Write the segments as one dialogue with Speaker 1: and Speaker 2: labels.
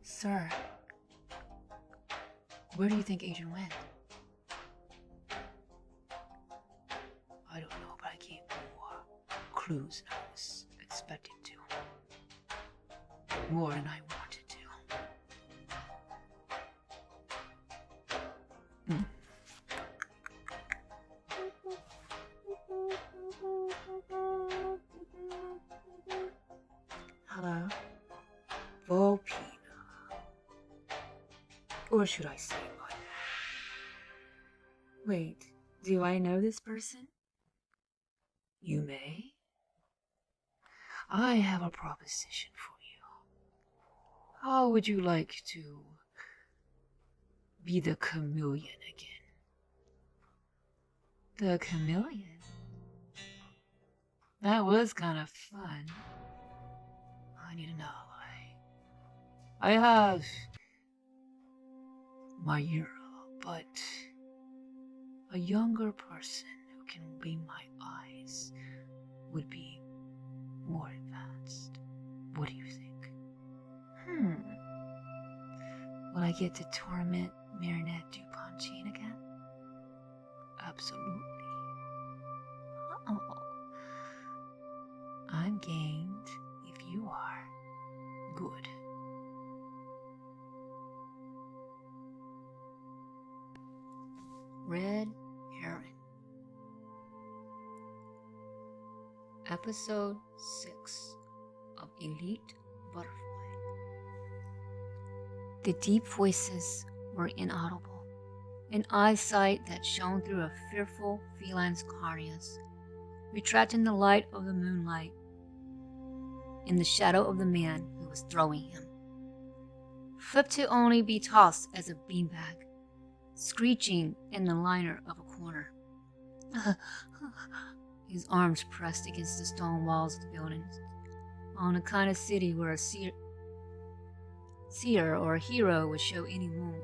Speaker 1: Sir, where do you think Agent went? I don't know, but I gave more clues than I was expecting to. More than I wanted to. Hello? Volpina. Or should I say what? Wait, do I know this person? You may. I have a proposition for you. How would you like to be the chameleon again? The chameleon? That was kind of fun. I need an ally. I have my hero, but a younger person who can be my eyes would be more advanced. What do you think? Will I get to torment Marinette Duponchine again? Absolutely. Oh, I'm gained if you are. Good. Red Heron. Episode 6 of Elite Butterfly. The deep voices were inaudible, an eyesight that shone through a fearful feline's corneas, retracting the light of the moonlight in the shadow of the man who was throwing him. Flipped to only be tossed as a beanbag, screeching in the liner of a corner. His arms pressed against the stone walls of the buildings, on the kind of city where a seer or a hero would show any moment.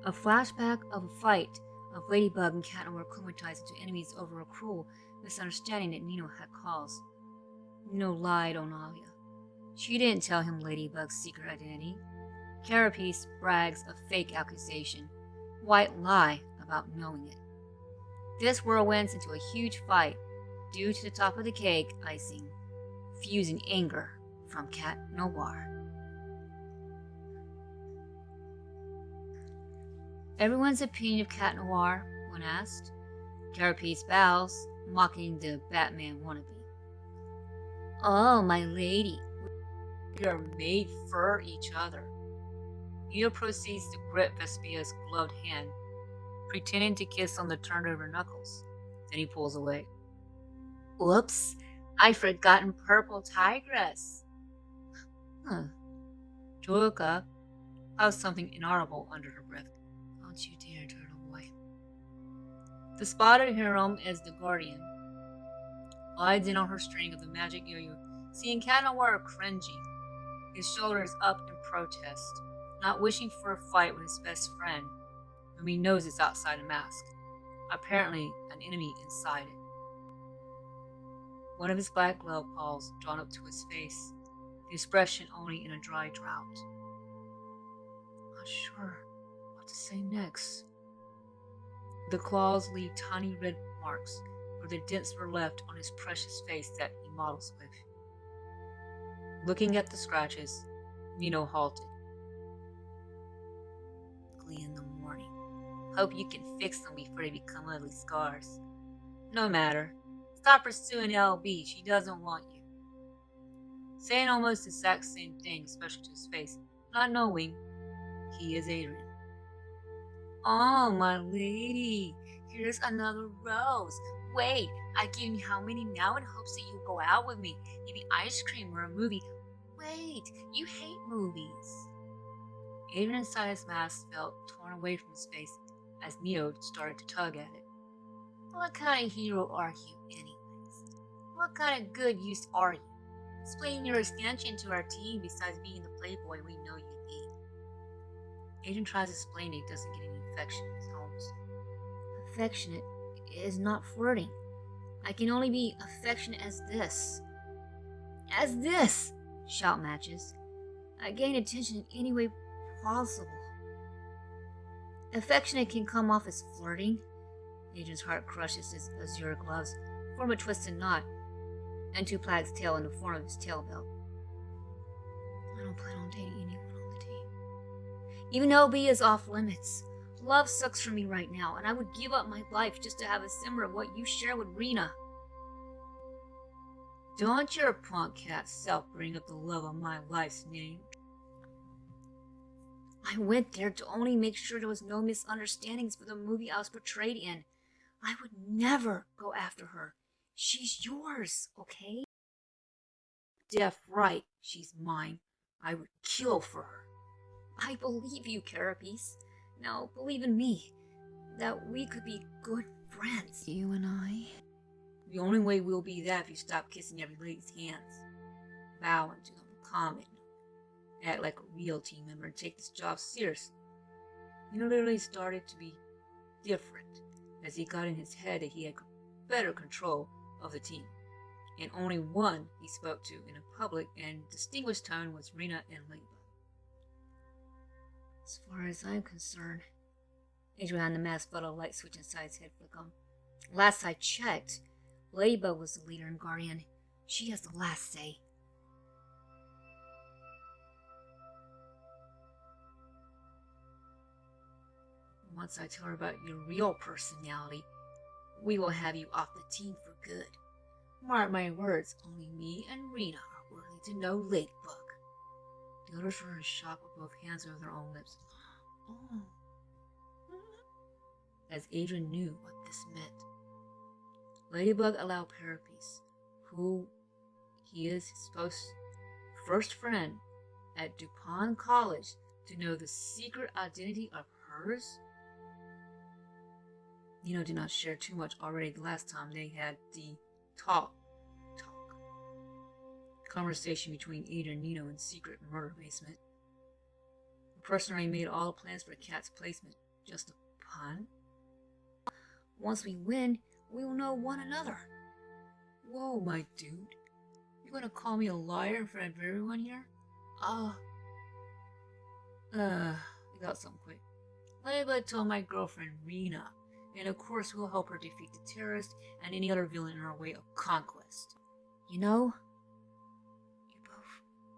Speaker 1: A flashback of a fight of Ladybug and Cat Noir Akumantized into enemies over a cruel misunderstanding that Nino had caused. Nino lied on Alya. She didn't tell him Ladybug's secret identity. Carapace brags of fake accusation, white lie about knowing it. This whirlwinds into a huge fight due to the top of the cake icing, fusing anger from Cat Noir. Everyone's opinion of Cat Noir when asked. Carapace bows, mocking the Batman wannabe. Oh, my lady, we are made for each other. Nino proceeds to grip Vespia's gloved hand, pretending to kiss on the turned over knuckles. Then he pulls away. Whoops, I've forgotten purple tigress. Joyka howls something inaudible under her breath. Don't you dare, turtle boy. The spotted hero as the guardian glides in on her string of the magic yo-yo, seeing Cat Noir cringing, his shoulders up in protest, not wishing for a fight with his best friend, whom he knows is outside a mask, apparently an enemy inside it. One of his black glove paws drawn up to his face, the expression only in a dry drought. Not sure what to say next. The claws leave tiny red marks where the dents were left on his precious face that he models with. Looking at the scratches, Nino halted. Ugly in the morning. Hope you can fix them before they become ugly scars. No matter. Stop pursuing LB, she doesn't want you. Saying almost the exact same thing, especially to his face, not knowing he is Adrian. Oh, my lady, here's another rose. Wait, I give you how many now in hopes that you go out with me, maybe ice cream or a movie. Wait, you hate movies. Adrian inside his mask felt torn away from his face as Neo started to tug at it. What kind of hero are you anyways? What kind of good use are you? Explain your extension to our team besides being the playboy we know you be. Adrian tries to explain he doesn't get any affection in his homes. affectionate is not flirting. I can only be affectionate as this. As this! Shout Matches. I gain attention in any way possible. Affectionate can come off as flirting. Adrian's heart crushes his azure gloves, form a twisted knot, and two Plag's tail in the form of his tail belt. I don't plan on dating anyone on the team. Even LB is off limits. Love sucks for me right now, and I would give up my life just to have a simmer of what you share with Rena. Don't your punk cat self bring up the love of my life's name. I went there to only make sure there was no misunderstandings for the movie I was portrayed in. I would never go after her. She's yours, okay? Deaf right, she's mine. I would kill for her. I believe you, Carapace. Now believe in me, that we could be good friends. You and I? The only way we'll be that if you stop kissing every lady's hands. Bowing to them, comment. Act like a real team member and take this job seriously. Nino literally started to be different as he got in his head that he had better control of the team. And only one he spoke to in a public and distinguished tone was Rena and Ladybug. As far as I'm concerned, Adrian the mask felt a light switch inside his head flick on. Last I checked, Ladybug was the leader and guardian. She has the last say. Once I tell her about your real personality, we will have you off the team for good. Mark my words, only me and Rena are worthy to know Ladybug. The others were in shock with both hands over their own lips. Oh. As Adrian knew what this meant. Ladybug allowed Carapace, who he is his first friend at DuPont College, to know the secret identity of hers. Nino did not share too much already the last time they had the talk. Conversation between Ada and Nino in secret murder basement. The person already made all plans for Cat's placement. Just a pun? Once we win, we will know one another. Whoa, my dude. You gonna call me a liar in front of everyone here? I got something quick. Ladybug told my girlfriend Rena, and of course we'll help her defeat the terrorist and any other villain in our way of conquest. You know,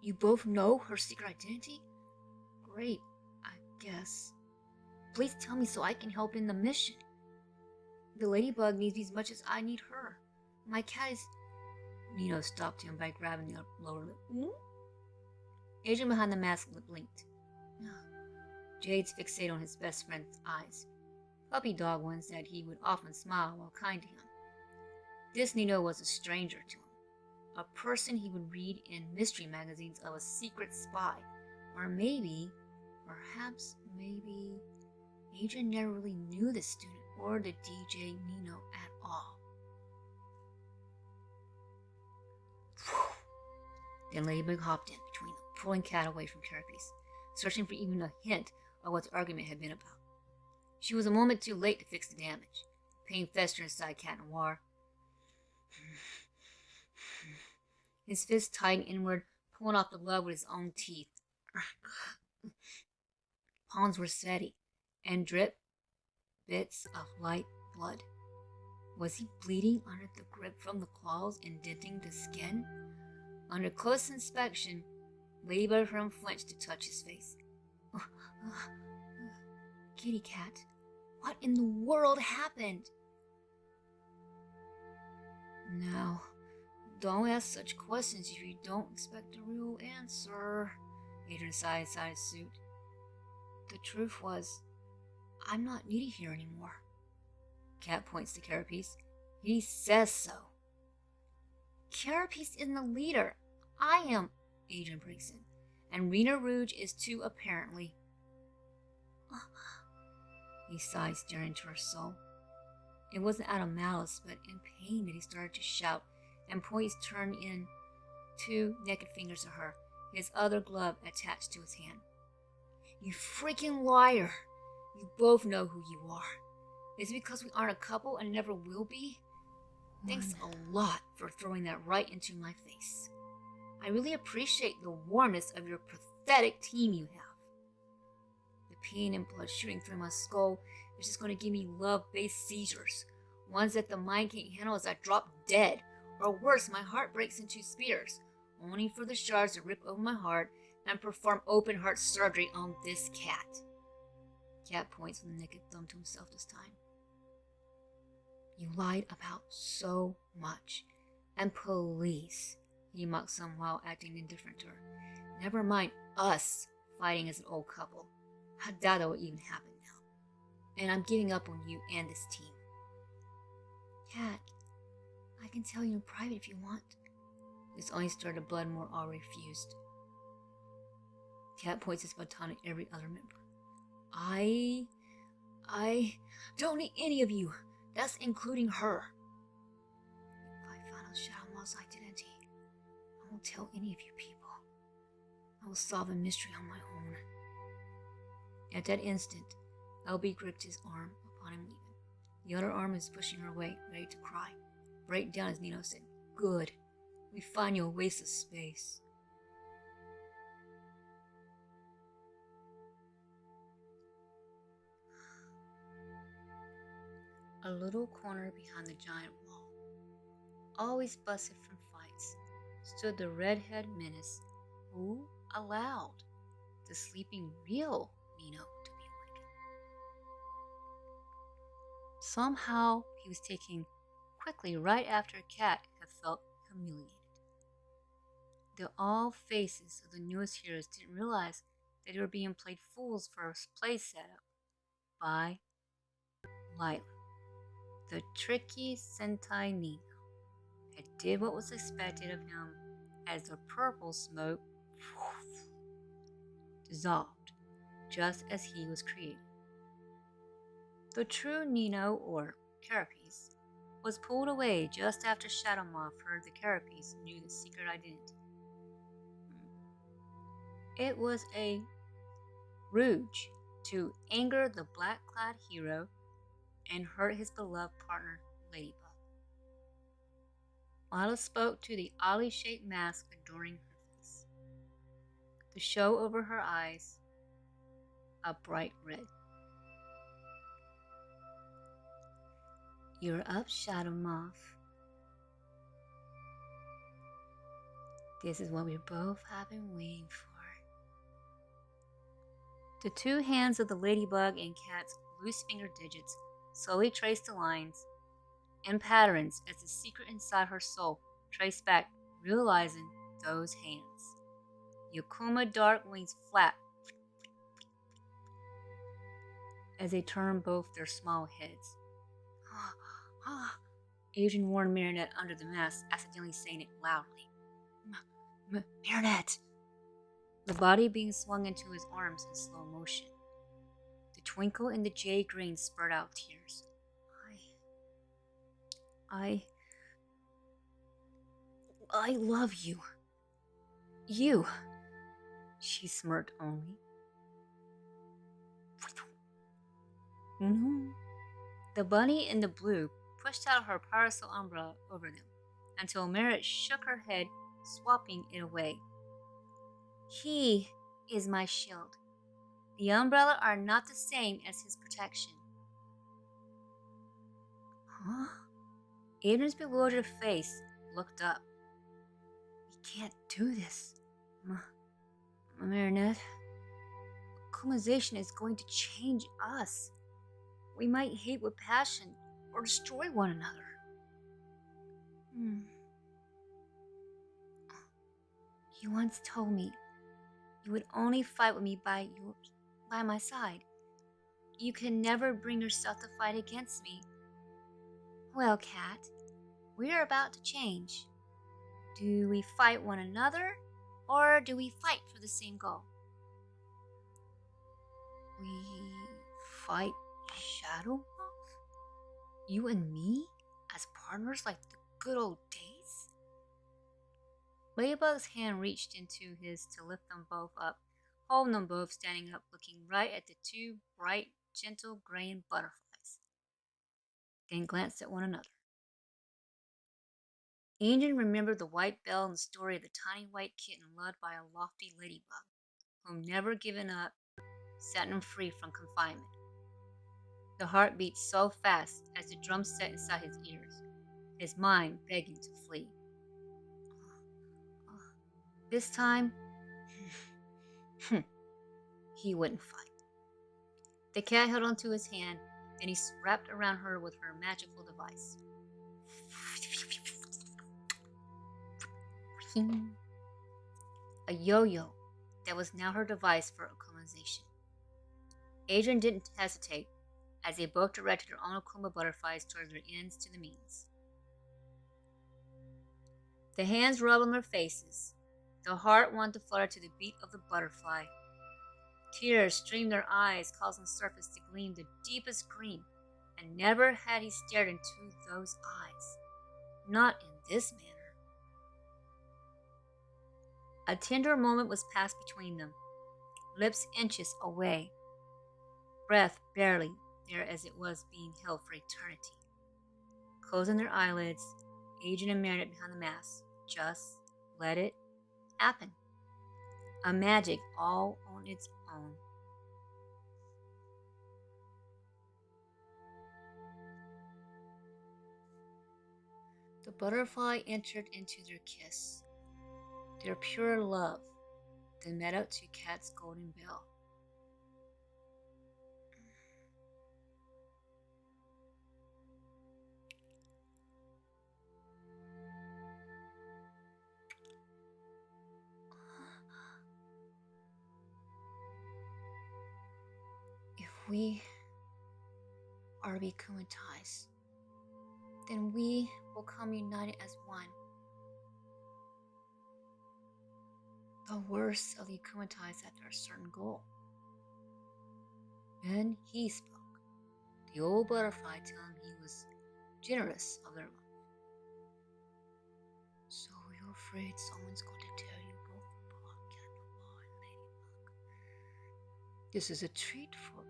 Speaker 1: you both know her secret identity? Great, I guess. Please tell me so I can help in the mission. The Ladybug needs me as much as I need her. My cat is... Nino stopped him by grabbing the lower lip. Adrian behind the mask blinked. Jade's fixated on his best friend's eyes. Puppy dog one said he would often smile while kind to him. This Nino was a stranger to him. A person he would read in mystery magazines of a secret spy. Or maybe, Adrian never really knew the student or the DJ Nino at all. Then Ladybug hopped in between them, pulling Cat away from Carapace, searching for even a hint of what the argument had been about. She was a moment too late to fix the damage. Pain festered inside Cat Noir. His fist tightened inward, pulling off the glove with his own teeth. Palms were sweaty, and dripped bits of light blood. Was he bleeding under the grip from the claws, indenting the skin? Under close inspection, Ladybug heard him flinch to touch his face. Kitty Cat, what in the world happened? Now, don't ask such questions if you don't expect a real answer, Adrian sighed inside his suit. The truth was, I'm not needed here anymore. Cat points to Carapace. He says so. Carapace isn't the leader. I am, Adrian breaks in. And Rena Rouge is too, apparently. He sighed, staring into her soul. It wasn't out of malice, but in pain that he started to shout, and poised turned in two naked fingers at her, his other glove attached to his hand. You freaking liar! You both know who you are. Is it because we aren't a couple and never will be? Thanks a lot for throwing that right into my face. I really appreciate the warmness of your pathetic team you have. The pain and blood shooting through my skull is just going to give me love-based seizures. Ones that the mind can't handle as I drop dead. Or worse, my heart breaks into spears, only for the shards to rip open my heart and perform open heart surgery on this cat. Cat points with a naked thumb to himself this time. You lied about so much. And please, he mocks some while acting indifferent to her. Never mind us fighting as an old couple. I doubt that will even happen now. And I'm giving up on you and this team. Cat, I can tell you in private if you want. This only stirred the blood more already refused. Cat points his baton at every other member. I don't need any of you. That's including her. If I find out Shadow Maw's identity, I won't tell any of you people. I will solve a mystery on my own. At that instant, LB gripped his arm upon him leaving. The other arm is pushing her away, ready to cry. Break down as Nino said, "Good. We find you a waste of space." A little corner behind the giant wall, always busted from fights, stood the redhead menace who allowed the sleeping real Nino to be awakened. Somehow he was taken quickly right after Cat had felt humiliated. The all faces of the newest heroes didn't realize that they were being played fools for a play setup by Lila. The tricky Sentai Nino had did what was expected of him as the purple smoke dissolved, just as he was created. The true Nino, or Carapace, was pulled away just after Shadow Maw heard the Carapace knew the secret identity. It was a ruse to anger the black-clad hero and hurt his beloved partner, Ladybug. Lila spoke to the oddly shaped mask adorning her face. The show over her eyes, a bright red. You're up, Shadow Moth. This is what we both have been waiting for. The two hands of the Ladybug and Cat's loose finger digits slowly traced the lines and patterns as the secret inside her soul traced back, realizing those hands. The Akuma dark wings flap as they turn both their small heads. Adrian warned Marinette under the mask, accidentally saying it loudly. Marinette! The body being swung into his arms in slow motion. The twinkle in the jade green spurred out tears. I love you. You, she smirked only. The bunny in the blue pushed out her parasol umbrella over them until Merit shook her head, swapping it away. He is my shield. The umbrella are not the same as his protection. Huh? Adrian's bewildered face looked up. We can't do this. Marinette. Akumantization is going to change us. We might hate with passion or destroy one another. You once told me you would only fight with me by my side. You can never bring yourself to fight against me. Well, Cat, we are about to change. Do we fight one another, or do we fight for the same goal? We fight Shadow Moth? You and me? As partners like the good old days? Ladybug's hand reached into his to lift them both up, holding them both standing up, looking right at the two bright, gentle graying butterflies. then glanced at one another. Adrian remembered the white bell and the story of the tiny white kitten loved by a lofty ladybug, whom never given up, set him free from confinement. The heart beat so fast as the drum set inside his ears, his mind begging to flee. This time, he wouldn't fight. The cat held onto his hand, then he wrapped around her with her magical device. A yo-yo that was now her device for Akumantization. Adrian didn't hesitate, as they both directed their own Akuma butterflies towards their ends to the means. The hands rubbed on their faces. The heart wanted to flutter to the beat of the butterfly. Tears streamed their eyes, causing the surface to gleam the deepest green, and never had he stared into those eyes. Not in this manner. A tender moment was passed between them, lips inches away, breath barely there as it was being held for eternity. Closing their eyelids, Adrian and Meredith behind the mask, just let it happen. A magic all on its own. The butterfly entered into their kiss, their pure love, then met up to Cat's golden bell. If we are Akumantized, then we will come united as one. The worst of the Akumantized after a certain goal. Then he spoke, the old butterfly telling him he was generous of their love. So you're afraid someone's going to tear you both apart, Cat Noir and Ladybug. This is a treat for me.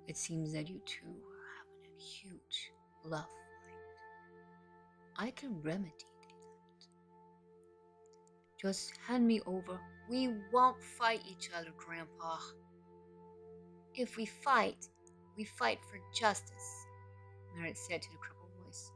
Speaker 1: It seems that you two are having a huge love fight. I can remedy that. Just hand me over. We won't fight each other, Grandpa. If we fight for justice, Meredith said to the crippled voice.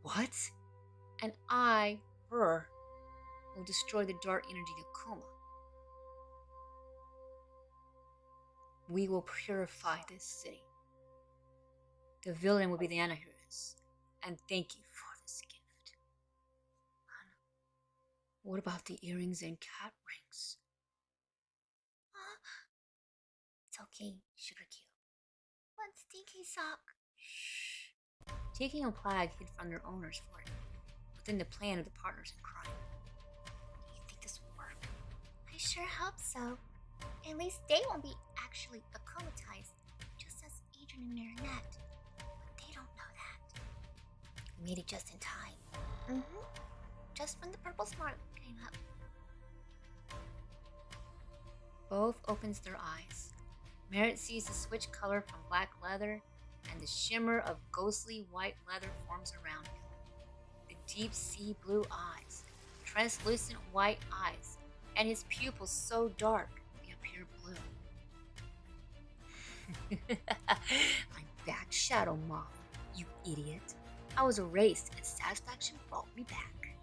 Speaker 1: What? And I, her, will destroy the dark energy of Akuma. We will purify this city. The villain will be the antiheroes. And thank you for this gift. What about the earrings and cat rings? It's okay, Sugar Cube. What's Stinky Sock? Shh. Taking a flag hid from their owners for it, within the plan of the partners in crime. Do you think this will work? I sure hope so. At least they won't be actually Akumantized, just as Adrian and Marinette. But they don't know that. We made it just in time. Just when the purple smart came up. Both opens their eyes. Meredith sees the switch color from black leather, and the shimmer of ghostly white leather forms around him. The deep sea blue eyes, translucent white eyes, and his pupils so dark they appear blue. I'm back, Shadow Moth, you idiot. I was erased and satisfaction brought me back.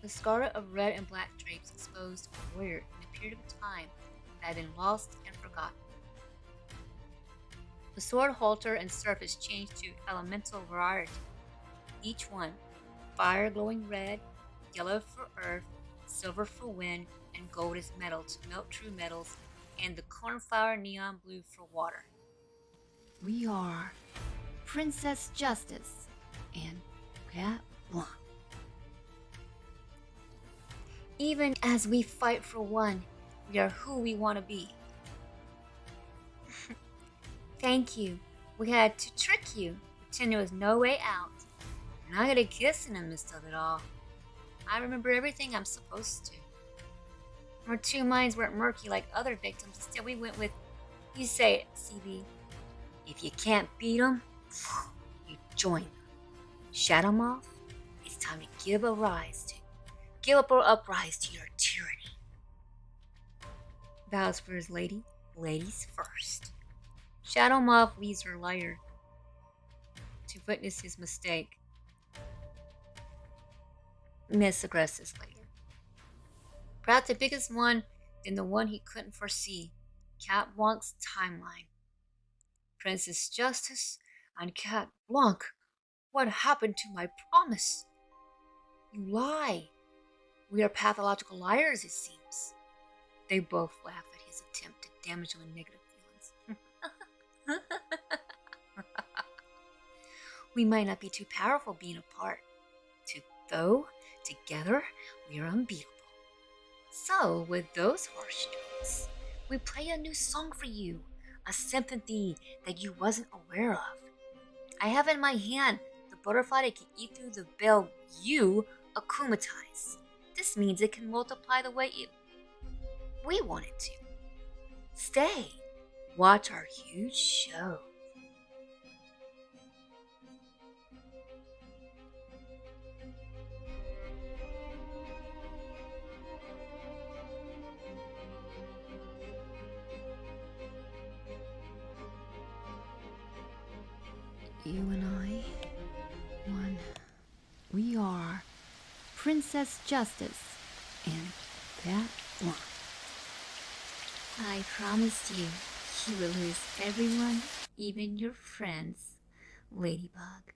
Speaker 1: The scarlet of red and black drapes exposed a warrior in a period of time that had been lost and forgotten. The sword halter and surface changed to elemental variety, each one fire glowing red, yellow for earth, silver for wind, and gold as metal to melt true metals, and the cornflower neon blue for water. We are Princess Justice and Cat Noir. Even as we fight for one, we are who we want to be. Thank you. We had to trick you, pretend there was no way out. And I got a kiss in the midst of it all. I remember everything I'm supposed to. Our two minds weren't murky like other victims. Instead, we went with, you say it, CB, If you can't beat them, you join them. Shadow Moth, it's time to give up rise to your tyranny. Vows for his ladies first. Shadow Moth leaves her lair to witness his mistake. Miss aggresses later. Perhaps the biggest one than the one he couldn't foresee. Cat Blanc's timeline. Princess Justice and Cat Blanc, what happened to my promise? You lie. We are pathological liars, it seems. They both laugh at his attempt to damage them with negative feelings. We might not be too powerful being apart. Though, together, we are unbeatable. So, with those harsh notes, we play a new song for you, a sympathy that you wasn't aware of. I have in my hand the butterfly that can eat through the veil you Akumantized. This means it can multiply the way we want it to. Stay, watch our huge show.
Speaker 2: You and I, one. We are Princess Justice and Cat Noir.
Speaker 1: I promised you will lose everyone, even your friends, Ladybug.